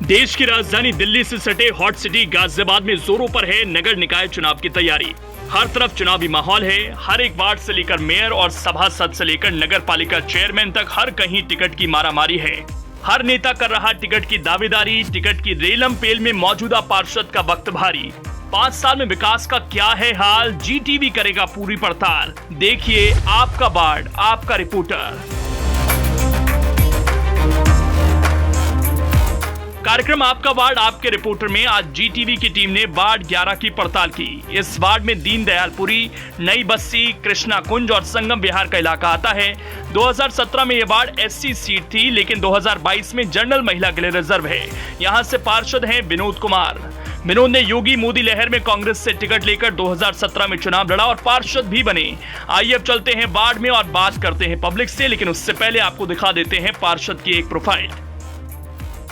देश की राजधानी दिल्ली से सटे हॉट सिटी गाजियाबाद में जोरों पर है नगर निकाय चुनाव की तैयारी। हर तरफ चुनावी माहौल है। हर एक वार्ड से लेकर मेयर और सभासद से लेकर नगर पालिका चेयरमैन तक हर कहीं टिकट की मारामारी है। हर नेता कर रहा टिकट की दावेदारी। टिकट की रेलम पेल में मौजूदा पार्षद का वक्त भारी। 5 साल में विकास का क्या है हाल, जीटीवी करेगा पूरी पड़ताल। देखिए आपका वार्ड, आपका रिपोर्टर। कार्यक्रम आपका वार्ड आपके रिपोर्टर में आज जीटीवी की टीम ने वार्ड 11 की पड़ताल की। इस वार्ड में दीनदयालपुरी, नई बस्ती, कृष्णा कुंज और संगम विहार का इलाका आता है। 2017 में यह वार्ड एससी सीट थी, लेकिन 2022 में जनरल महिला के लिए रिजर्व है। यहाँ से पार्षद हैं विनोद कुमार। विनोद ने योगी मोदी लहर में कांग्रेस से टिकट लेकर 2017 में चुनाव लड़ा और पार्षद भी बने। आइए अब चलते हैं वार्ड में और बात करते हैं पब्लिक से, लेकिन उससे पहले आपको दिखा देते हैं पार्षद की एक प्रोफाइल।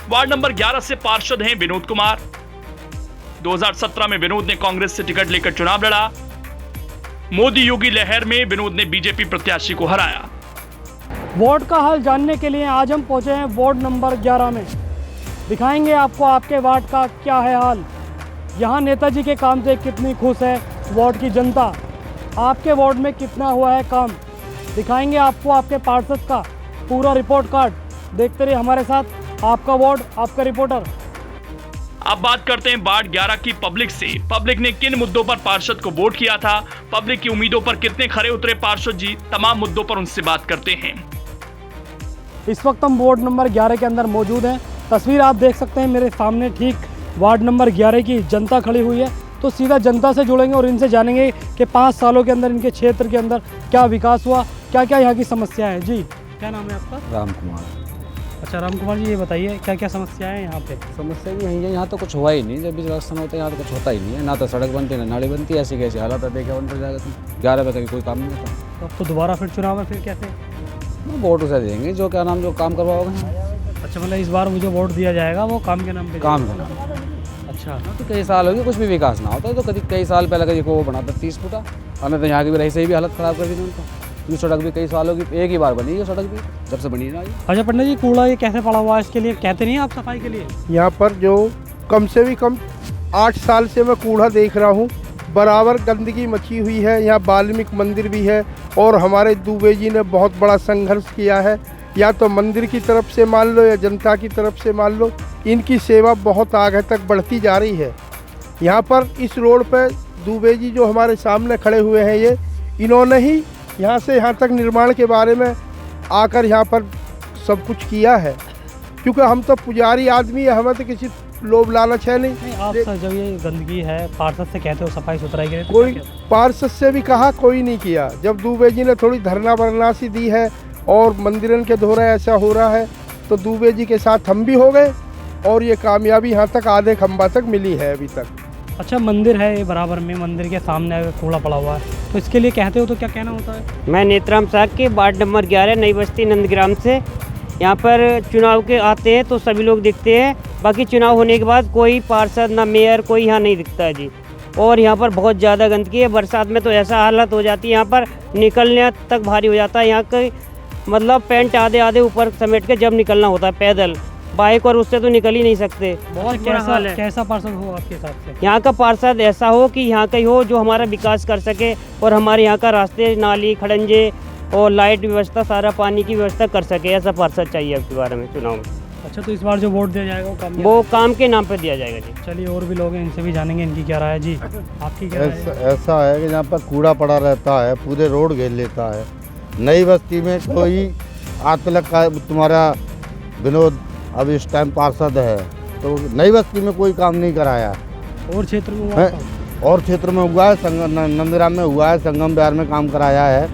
वार्ड नंबर 11 से पार्षद हैं विनोद कुमार। 2017 में विनोद ने कांग्रेस से टिकट लेकर चुनाव लड़ा। मोदी योगी लहर में विनोद ने बीजेपी प्रत्याशी को हराया। वार्ड का हाल जानने के लिए आज हम पहुंचे हैं वार्ड नंबर 11 में। दिखाएंगे आपको आपके वार्ड का क्या है हाल। यहां नेताजी के काम से कितनी खुश है वार्ड की जनता। आपके वार्ड में कितना हुआ है काम, दिखाएंगे आपको आपके पार्षद का पूरा रिपोर्ट कार्ड। देखते रहिए हमारे साथ, आपका वार्ड, आपका रिपोर्टर। अब बात करते हैं वार्ड 11 की पब्लिक से। पब्लिक ने किन मुद्दों पर पार्षद को वोट किया था, पब्लिक की उम्मीदों पर कितने खरे उतरे पार्षद जी, तमाम मुद्दों पर उनसे बात करते हैं। इस वक्त हम वार्ड नंबर 11 के अंदर मौजूद हैं। तस्वीर आप देख सकते हैं मेरे सामने, ठीक वार्ड नंबर 11 की जनता खड़ी हुई है। तो सीधा जनता से जुड़ेंगे और इनसे जानेंगे कि 5 सालों के अंदर इनके क्षेत्र के अंदर क्या विकास हुआ, क्या क्या यहाँ की समस्या है। जी क्या नाम है आपका? राम कुमार। अच्छा राम कुमार जी, ये बताइए क्या क्या समस्या है यहाँ पे? समस्या भी यही है, यहाँ तो कुछ हुआ ही नहीं। जब भी इलेक्शन होता है यहाँ तो कुछ होता ही नहीं है। ना तो सड़क बनती है, ना नाली बनती है। ऐसी कैसी हालत है, देखा बन जाएगा तुम 11 बजे तक कोई काम नहीं होता। तो अब तो दोबारा फिर चुनाव है, फिर कैसे? वोट उसे देंगे जो क्या नाम जो काम करवाओगे। अच्छा, मतलब इस बार मुझे वोट दिया जाएगा वो काम के नाम पे? काम का नाम। अच्छा, तो कई साल हो गए कुछ भी विकास ना होता है। तो कई साल पहले कभी को वो बना था 30 फुटा, और तो यहाँ की भी रही सही भी हालत खराब कर दी उनको। ये सड़क भी कई सालों की एक ही बार बनी है सड़क भी, जब से बनी ना। अच्छा पंडित जी, कूड़ा ये कैसे पड़ा हुआ है, इसके लिए कहते नहीं आप सफाई के लिए? यहाँ पर जो कम से भी कम 8 साल से मैं कूड़ा देख रहा हूँ, बराबर गंदगी मची हुई है। यहाँ वाल्मीकि मंदिर भी है और हमारे दुबे जी ने बहुत बड़ा संघर्ष किया है। या तो मंदिर की तरफ से मान लो या जनता की तरफ से मान लो, इनकी सेवा बहुत आगे तक बढ़ती जा रही है। यहाँ पर इस रोड पर दुबे जी जो हमारे सामने खड़े हुए हैं, ये इन्होंने ही यहाँ से यहाँ तक निर्माण के बारे में आकर यहाँ पर सब कुछ किया है। क्योंकि हम तो पुजारी आदमी है, हमें तो किसी लोभ लालच है नहीं। आप सर जब ये गंदगी है पार्षद से कहते हो सफाई सुथराई के लिए, कोई पार्षद से भी कहा, कोई नहीं किया। जब दुबे जी ने थोड़ी धरना वरना सी दी है और मंदिरन के धोरा ऐसा हो रहा है, तो दुबे जी के साथ हम भी हो गए और ये कामयाबी यहाँ तक आधे खंबा तक मिली है अभी तक। अच्छा, मंदिर है ये बराबर में, मंदिर के सामने कूड़ा पड़ा हुआ है, तो इसके लिए कहते हो तो क्या कहना होता है? मैं नेत्राम साग के वार्ड नंबर 11 नई बस्ती नंदग्राम से। यहाँ पर चुनाव के आते हैं तो सभी लोग दिखते हैं, बाकी चुनाव होने के बाद कोई पार्षद ना मेयर कोई यहाँ नहीं दिखता है जी। और यहाँ पर बहुत ज़्यादा गंदगी है, बरसात में तो ऐसा हालत हो जाती है यहाँ पर निकलने तक भारी हो जाता है। यहाँ का मतलब पैंट आधे आधे ऊपर समेट के जब निकलना होता है पैदल, बाइक और उससे तो निकल ही नहीं सकते। बहुत बुरा हाल है। कैसा पार्षद हो आपके हिसाब से? यहाँ का पार्षद ऐसा हो कि यहाँ का ही हो जो हमारा विकास कर सके और हमारे यहाँ का रास्ते, नाली, खड़ंजे और लाइट व्यवस्था, सारा पानी की व्यवस्था कर सके। ऐसा पार्षद चाहिए आपके बारे में चुनाव में। अच्छा, तो इस बार जो वोट दिया जाएगा वो काम के नाम पे दिया जाएगा जी। चलिए और भी लोग हैं, इनसे भी जानेंगे इनकी क्या राय है। जी आपकी क्या राय है? ऐसा है कि यहाँ पर कूड़ा पड़ा रहता है, पूरे रोड घेर लेता है। नई बस्ती में कोई आज तक का तुम्हारा विनोद अब इस टाइम पार्षद है, तो नई बस्ती में कोई काम नहीं कराया। और क्षेत्र में हुआ है? और क्षेत्र में हुआ है, नंदग्राम में हुआ है, संगम विहार में काम कराया है,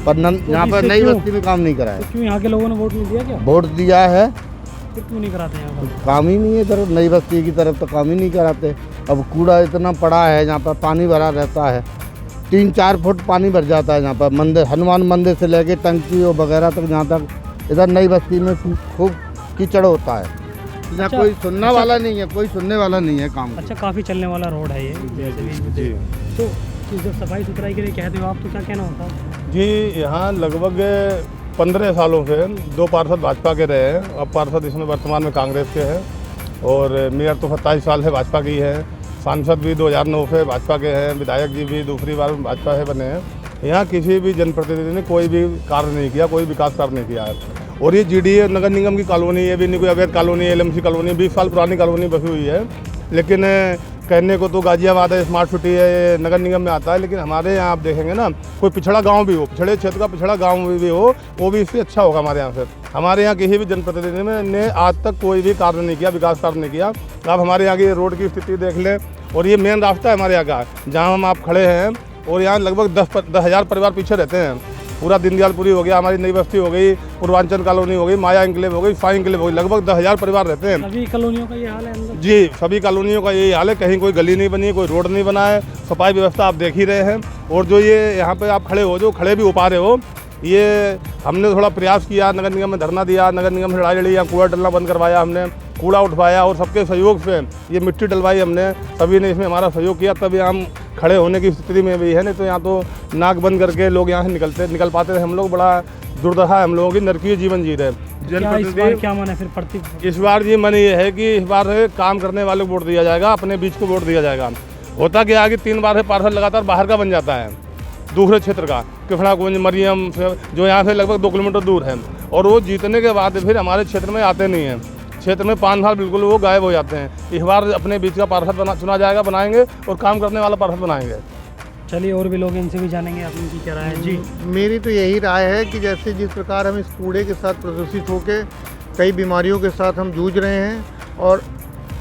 पर यहाँ पर नई बस्ती में काम नहीं कराया। तो क्यों यहाँ के लोगों ने वोट नहीं दिया क्या? वोट दिया है, फिर क्यों नहीं कराते यहाँ पर? काम ही नहीं है इधर नई बस्ती की तरफ, तो काम ही नहीं कराते। अब कूड़ा इतना पड़ा है, यहाँ पर पानी भरा रहता है, 3-4 फुट पानी भर जाता है यहाँ पर। मंदिर, हनुमान मंदिर से लेके टंकी और वगैरह तक, जहाँ तक इधर नई बस्ती में खूब कीचड़ होता है। यहाँ कोई सुनने वाला नहीं है, कोई सुनने वाला नहीं है काम। अच्छा, काफ़ी चलने वाला रोड है ये जी। तो जब सफाई सुथराई के लिए कहते हो आप, तो क्या कहना होता है? जी, यहाँ लगभग 15 सालों से 2 पार्षद भाजपा के रहे हैं। अब पार्षद इसमें वर्तमान में कांग्रेस के हैं। और मेयर तो 27 साल से भाजपा की है, सांसद भी 2009 से भाजपा के हैं, विधायक जी भी दूसरी बार भाजपा से बने हैं। यहाँ किसी भी जनप्रतिनिधि ने कोई भी कार्य नहीं किया, कोई विकास कार्य नहीं किया है। और ये GDA नगर निगम की कॉलोनी है, भी नहीं कोई अवैध कॉलोनी है, LMC कॉलोनी 20 साल पुरानी कॉलोनी बसी हुई है। लेकिन कहने को तो गाजियाबाद है, स्मार्ट सिटी है, ये नगर निगम में आता है, लेकिन हमारे यहाँ आप देखेंगे ना, कोई पिछड़ा गांव भी हो, पिछड़े क्षेत्र का पिछड़ा गांव भी हो, वो भी इससे अच्छा होगा हमारे यहाँ से। हमारे यहाँ किसी भी जनप्रतिनिधि ने आज तक कोई भी कार्य नहीं किया, विकास कार्य नहीं किया। आप हमारे यहाँ की रोड की स्थिति देख लें, और ये मेन रास्ता है हमारे यहाँ का, जहाँ हम आप खड़े हैं, और यहाँ लगभग 10,000 परिवार पीछे रहते हैं। पूरा दीनदयालपुरी हो गया, हमारी नई बस्ती हो गई, पूर्वांचल कॉलोनी हो गई, माया इंक्लेव हो गई, साई इंक्लेव हो गई, लगभग 10,000 परिवार रहते हैं। सभी कॉलोनियों का ये हाल है अंदर? जी, सभी कॉलोनियों का यही हाल है। कहीं कोई गली नहीं बनी, कोई रोड नहीं बना है, सफाई व्यवस्था आप देख ही रहे हैं। और जो ये यहाँ पे आप खड़े हो, जो खड़े भी हो पा रहे हो, ये हमने थोड़ा प्रयास किया, नगर निगम में धरना दिया, नगर निगम से लड़ाई लड़ी, यहाँ कूड़ा डलना बंद करवाया हमने, कूड़ा उठवाया, और सबके सहयोग से ये मिट्टी डलवाई हमने, सभी ने इसमें हमारा सहयोग किया, तभी हम खड़े होने की स्थिति में भी है। नहीं तो यहाँ तो नाक बंद करके लोग यहाँ से निकल पाते थे। हम लोग बड़ा दुर्दशा है हम लोगों की, नरकीय जीवन जी रहे। क्या मन है फिर प्रति? इस बार जी मन ये है कि इस बार काम करने वाले को वोट दिया जाएगा, अपने बीच को वोट दिया जाएगा। होता क्या है कि 3 बार से पार्षद लगातार बाहर का बन जाता है, दूसरे क्षेत्र का, किफड़ाकुंज, मरियम, जो यहाँ से लगभग 2 किलोमीटर दूर है, और वो जीतने के बाद फिर हमारे क्षेत्र में आते नहीं हैं। क्षेत्र में 5 साल बिल्कुल वो गायब हो जाते हैं। इस बार अपने बीच का पार्षद चुना जाएगा, बनाएंगे, और काम करने वाला पार्षद बनाएंगे। चलिए और भी लोग इनसे भी जानेंगे आप इनकी क्या राय है। जी, मेरी तो यही राय है कि जैसे जिस प्रकार हम इस कूड़े के साथ प्रदूषित होकर कई बीमारियों के साथ हम जूझ रहे हैं, और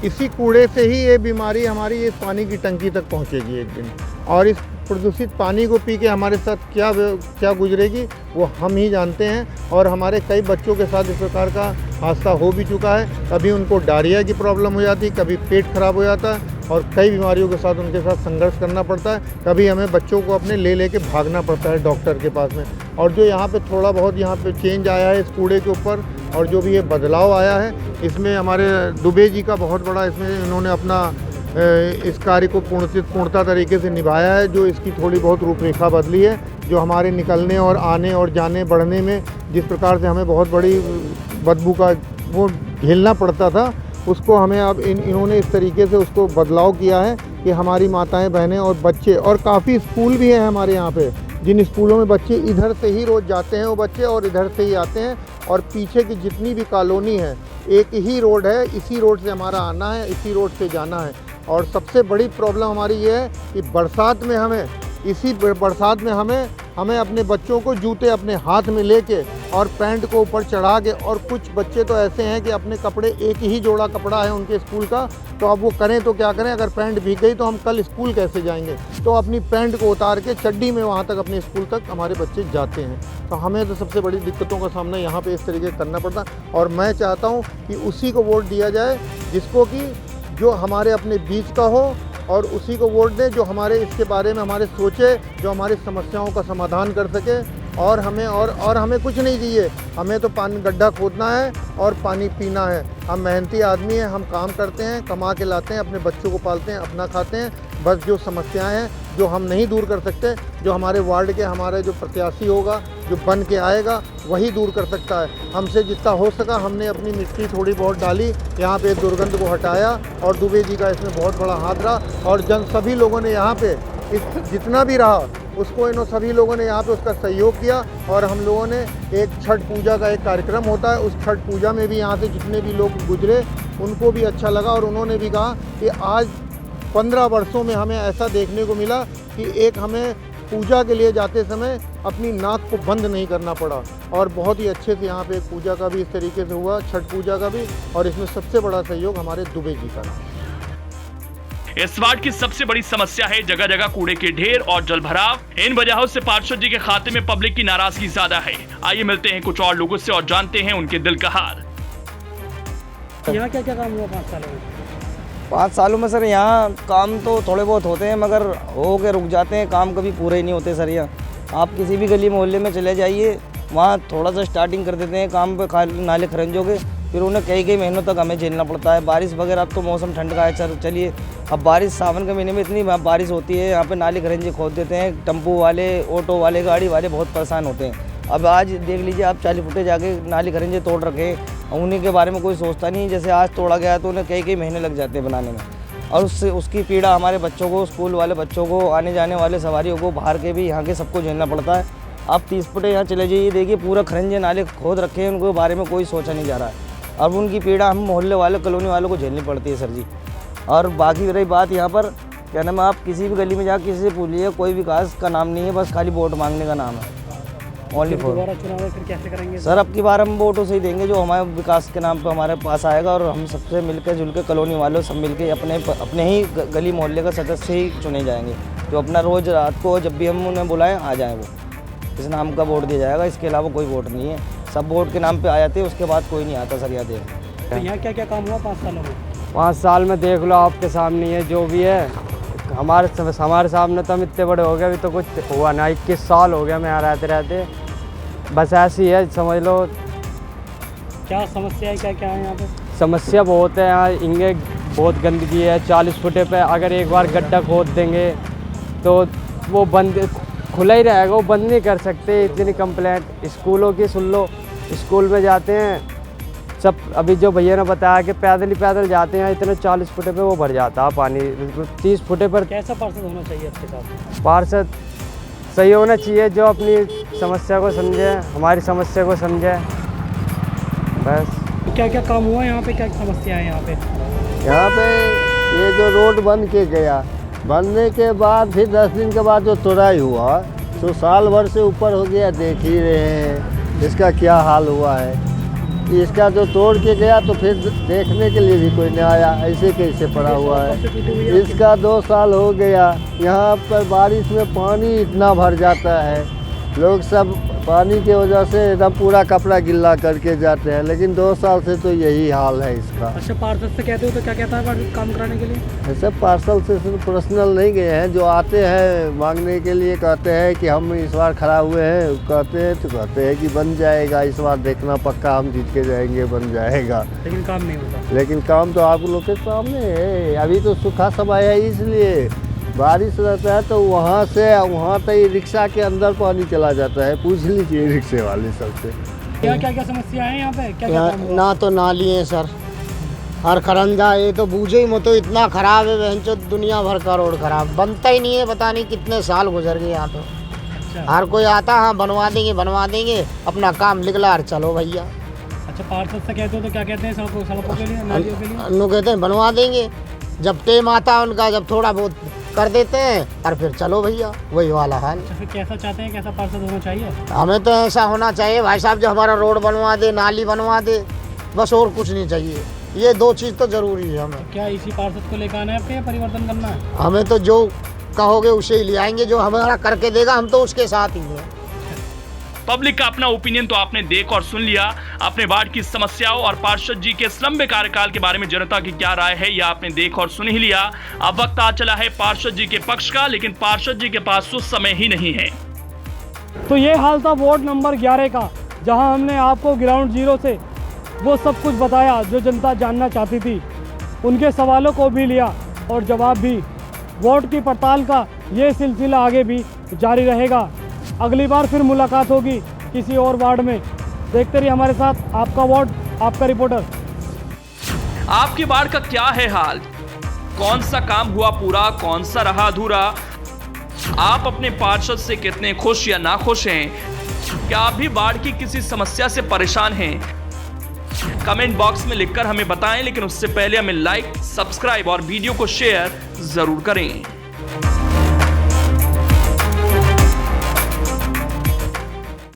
इसी कूड़े से ही ये बीमारी हमारी इस पानी की टंकी तक पहुंचेगी एक दिन, और इस प्रदूषित पानी को पी के हमारे साथ क्या गुजरेगी वो हम ही जानते हैं। और हमारे कई बच्चों के साथ इस प्रकार का हादसा हो भी चुका है। कभी उनको डायरिया की प्रॉब्लम हो जाती, कभी पेट खराब हो जाता है, और कई बीमारियों के साथ उनके साथ संघर्ष करना पड़ता है। कभी हमें बच्चों को अपने ले के भागना पड़ता है डॉक्टर के पास में। और जो यहाँ पे थोड़ा बहुत यहाँ पे चेंज आया है इस कूड़े के ऊपर, और जो भी ये बदलाव आया है, इसमें हमारे दुबे जी का बहुत बड़ा, इसमें इन्होंने अपना इस कार्य को पूर्णता तरीके से निभाया है। जो इसकी थोड़ी बहुत रूपरेखा बदली है, जो हमारे निकलने और आने और जाने बढ़ने में जिस प्रकार से हमें बहुत बड़ी बदबू का वो झेलना पड़ता था, उसको हमें अब इन्होंने इस तरीके से उसको बदलाव किया है कि हमारी माताएं, बहनें और बच्चे, और काफ़ी स्कूल भी हैं हमारे यहाँ पे, जिन स्कूलों में बच्चे इधर से ही रोज़ जाते हैं वो बच्चे, और इधर से ही आते हैं। और पीछे की जितनी भी कॉलोनी है, एक ही रोड है, इसी रोड से हमारा आना है, इसी रोड से जाना है। और सबसे बड़ी प्रॉब्लम हमारी ये है कि बरसात में हमें अपने बच्चों को जूते अपने हाथ में लेके और पैंट को ऊपर चढ़ा के, और कुछ बच्चे तो ऐसे हैं कि अपने कपड़े, एक ही जोड़ा कपड़ा है उनके स्कूल का, तो अब वो करें तो क्या करें, अगर पैंट भीग गई तो हम कल स्कूल कैसे जाएंगे। तो अपनी पैंट को उतार के चड्डी में वहाँ तक अपने स्कूल तक हमारे बच्चे जाते हैं। तो हमें तो सबसे बड़ी दिक्कतों का सामना यहाँ पे इस तरीके करना पड़ता है। और मैं चाहता हूँ कि उसी को वोट दिया जाए जिसको कि जो हमारे अपने बीच का हो, और उसी को वोट दें जो हमारे इसके बारे में हमारे सोचे, जो हमारी समस्याओं का समाधान कर सके। और हमें कुछ नहीं चाहिए, हमें तो पानी गड्ढा खोदना है और पानी पीना है। हम मेहनती आदमी हैं, हम काम करते हैं, कमा के लाते हैं, अपने बच्चों को पालते हैं, अपना खाते हैं। बस जो समस्याएं हैं जो हम नहीं दूर कर सकते, जो हमारे वार्ड के हमारे जो प्रत्याशी होगा, जो बन के आएगा, वही दूर कर सकता है। हमसे जितना हो सका हमने अपनी मिट्टी थोड़ी बहुत डाली, यहाँ पे दुर्गंध को हटाया, और दुबे जी का इसमें बहुत बड़ा हाथ रहा। और सभी लोगों ने यहाँ पे जितना भी रहा उसको सभी लोगों ने यहाँ पे उसका सहयोग किया। और हम लोगों ने एक छठ पूजा का एक कार्यक्रम होता है, उस छठ पूजा में भी यहाँ से जितने भी लोग गुजरे उनको भी अच्छा लगा। और उन्होंने भी कहा कि आज 15 वर्षों में हमें ऐसा देखने को मिला कि एक हमें पूजा के लिए जाते समय अपनी नाक को बंद नहीं करना पड़ा। और बहुत ही अच्छे से यहाँ पे पूजा का भी इस तरीके से हुआ, छठ पूजा का भी। और इसमें सबसे बड़ा सहयोग हमारे दुबे जी का। इस वार्ड की सबसे बड़ी समस्या है जगह जगह कूड़े के ढेर और जल भराव। इन वजहों से पार्षद जी के खाते में पब्लिक की नाराजगी ज्यादा है। आइए मिलते हैं कुछ और लोगों से और जानते हैं उनके दिल का हाल। यहाँ क्या क्या काम हुआ 5 सालों में? 5 सालों में सर यहाँ काम तो थोड़े बहुत होते हैं, मगर हो के रुक जाते हैं, काम कभी पूरे ही नहीं होते सर। यहाँ आप किसी भी गली मोहल्ले में चले जाइए, वहाँ थोड़ा सा स्टार्टिंग कर देते हैं काम पे, खाली नाले खरंजों के, फिर उन्हें कई महीनों तक हमें झेलना पड़ता है। बारिश वगैरह, अब तो मौसम ठंड का है सर, चलिए अब बारिश सावन के महीने में इतनी बारिश होती है, यहाँ पे नाले खरंजे खोद देते हैं। टेम्पो वाले, ऑटो वाले, गाड़ी वाले बहुत परेशान होते हैं। अब आज देख लीजिए आप 40 फुटे जाके नाली खरंजे तोड़ रखे, उन्हीं के बारे में कोई सोचता नहीं। जैसे आज तोड़ा गया तो उन्हें कई महीने लग जाते हैं बनाने में, और उससे उसकी पीड़ा हमारे बच्चों को, स्कूल वाले बच्चों को, आने जाने वाले सवारियों को, बाहर के भी यहाँ के सबको झेलना पड़ता है। आप 30 फुटे यहाँ चले जाइए, देखिए पूरा खरंजे नाले खोद रखे हैं, उनके बारे में कोई सोचा नहीं जा रहा है। अब उनकी पीड़ा हम मोहल्ले वाले, कॉलोनी वालों को झेलनी पड़ती है सर जी। और बाकी रही बात यहाँ पर क्या नाम है, आप किसी भी गली में जाकर किसी से पूछिए, कोई विकास का नाम नहीं है, बस खाली वोट मांगने का नाम है। ओनली फॉर दोबारा चुनाव है, फिर कैसे करेंगे सर? अब की बार हम वोट उसे ही देंगे जो हमारे विकास के नाम पे हमारे पास आएगा, और हम सबसे मिलकर जुलकर कॉलोनी वालों सब मिलकर अपने ही गली मोहल्ले का सदस्य ही चुने जाएंगे, जो अपना रोज़ रात को जब भी हम उन्हें बुलाएं आ जाएं, वो इस नाम का वोट दिया जाएगा। इसके अलावा कोई वोट नहीं है, सब वोट के नाम पे आ जाते हैं, उसके बाद कोई नहीं आता सर। याद है तो यहाँ क्या क्या काम हुआ 5 सालों में? 5 साल में देख लो आपके सामने है जो भी है, हमारे सामने तो हम इतने बड़े हो गए, अभी तो कुछ हुआ ना। 21 साल हो गया मैं यहाँ रहते रहते, बस ऐसी है समझ लो। क्या समस्या है, क्या क्या है यहाँ पे? समस्या बहुत है यहाँ, इंगे बहुत गंदगी है। 40 फुटे पे अगर एक बार गड्ढा खोद देंगे तो वो बंद खुला ही रहेगा, वो बंद नहीं कर सकते। इतनी कंप्लेंट स्कूलों की सुन लो, स्कूल में जाते हैं सब, अभी जो भैया ने बताया कि पैदल जाते हैं, इतने 40 फुटे पे वो भर जाता है पानी। 30 फुटे पर कैसा पार्षद होना चाहिए आपके साथ? पार्षद सही होना चाहिए, जो अपनी समस्या को समझे, हमारी समस्या को समझे, बस। क्या क्या काम हुआ यहाँ पे, क्या समस्या है यहाँ पे? यहाँ पे ये जो रोड बन के गया, बनने के बाद फिर 10 दिन के बाद जो तोड़ाई हुआ, तो साल भर से ऊपर हो गया, देख ही रहे हैं इसका क्या हाल हुआ है। इसका जो तोड़ के गया तो फिर देखने के लिए भी कोई नहीं आया, ऐसे कैसे पड़ा हुआ है। इसका 2 साल हो गया, यहाँ पर बारिश में पानी इतना भर जाता है, लोग सब पानी की वजह से एकदम पूरा कपड़ा गिल्ला करके जाते हैं, लेकिन 2 साल से तो यही हाल है इसका। अच्छा, पार्षद से कहते हो तो क्या कहता है काम कराने के लिए? ऐसे पार्षद से पर्सनल नहीं गए हैं, जो आते हैं मांगने के लिए कहते हैं कि हम इस बार खड़ा हुए हैं, कहते हैं कि बन जाएगा, इस बार देखना पक्का हम जीत के जाएंगे, बन जाएगा, लेकिन काम नहीं होता। लेकिन काम तो आप लोग के सामने है। अभी तो सूखा समय है, इसलिए बारिश रहता है तो वहाँ से वहाँ तक रिक्शा के अंदर पानी चला जाता है, पूछ लीजिए रिक्शे वाले सबसे। क्या क्या क्या समस्या है यहाँ पे, क्या क्या काम हुआ? ना तो नाली है सर, हर खरंजा ये तो बूझे ही मत, तो इतना खराब है बहनचोद, दुनिया भर का रोड खराब, बनता ही नहीं है। पता नहीं कितने साल गुजर गए यहाँ तो। अच्छा। हर कोई आता, हाँ बनवा देंगे, अपना काम निकला और चलो भैया। अच्छा, पार्षद से कहते हो तो क्या कहते हैं सड़कों के लिए, नालियों के लिए? लोग कहते हैं बनवा देंगे, जब टेम आता है उनका, जब थोड़ा बहुत कर देते हैं और फिर चलो भैया, वही वाला हाल। अच्छा, फिर कैसा चाहते हैं, कैसा पार्षद होना चाहिए? हमें तो ऐसा होना चाहिए भाई साहब, जो हमारा रोड बनवा दे, नाली बनवा दे, बस और कुछ नहीं चाहिए। ये 2 चीज़ तो ज़रूरी है हमें। क्या इसी पार्षद को लेकर आना है आपके, या परिवर्तन करना है? हमें तो जो कहोगे उसे ही ले आएंगे, जो हमारा करके देगा हम तो उसके साथ ही हैं। पब्लिक का अपना ओपिनियन तो आपने देख और सुन लिया। अपने वार्ड की समस्याओं और पार्षद जी के लंबे कार्यकाल के बारे में जनता की क्या राय है, यह आपने देख और सुन ही लिया। अब वक्त आ चला है पार्षद जी के पक्ष का, लेकिन पार्षद जी के पास उस समय ही नहीं है। तो ये हाल था वार्ड नंबर 11 का, जहां हमने आपको ग्राउंड जीरो से वो सब कुछ बताया जो जनता जानना चाहती थी। उनके सवालों को भी लिया और जवाब भी। वार्ड की पड़ताल का ये सिलसिला आगे भी जारी रहेगा। अगली बार फिर मुलाकात होगी किसी और वार्ड में। देखते रहिए हमारे साथ आपका वार्ड, आपका रिपोर्टर। आपके वार्ड का क्या है हाल, कौन सा काम हुआ पूरा, कौन सा रहा अधूरा, आप अपने पार्षद से कितने खुश या नाखुश हैं, क्या आप भी वार्ड की किसी समस्या से परेशान हैं? कमेंट बॉक्स में लिखकर हमें बताएं, लेकिन उससे पहले हमें लाइक, सब्सक्राइब और वीडियो को शेयर जरूर करें।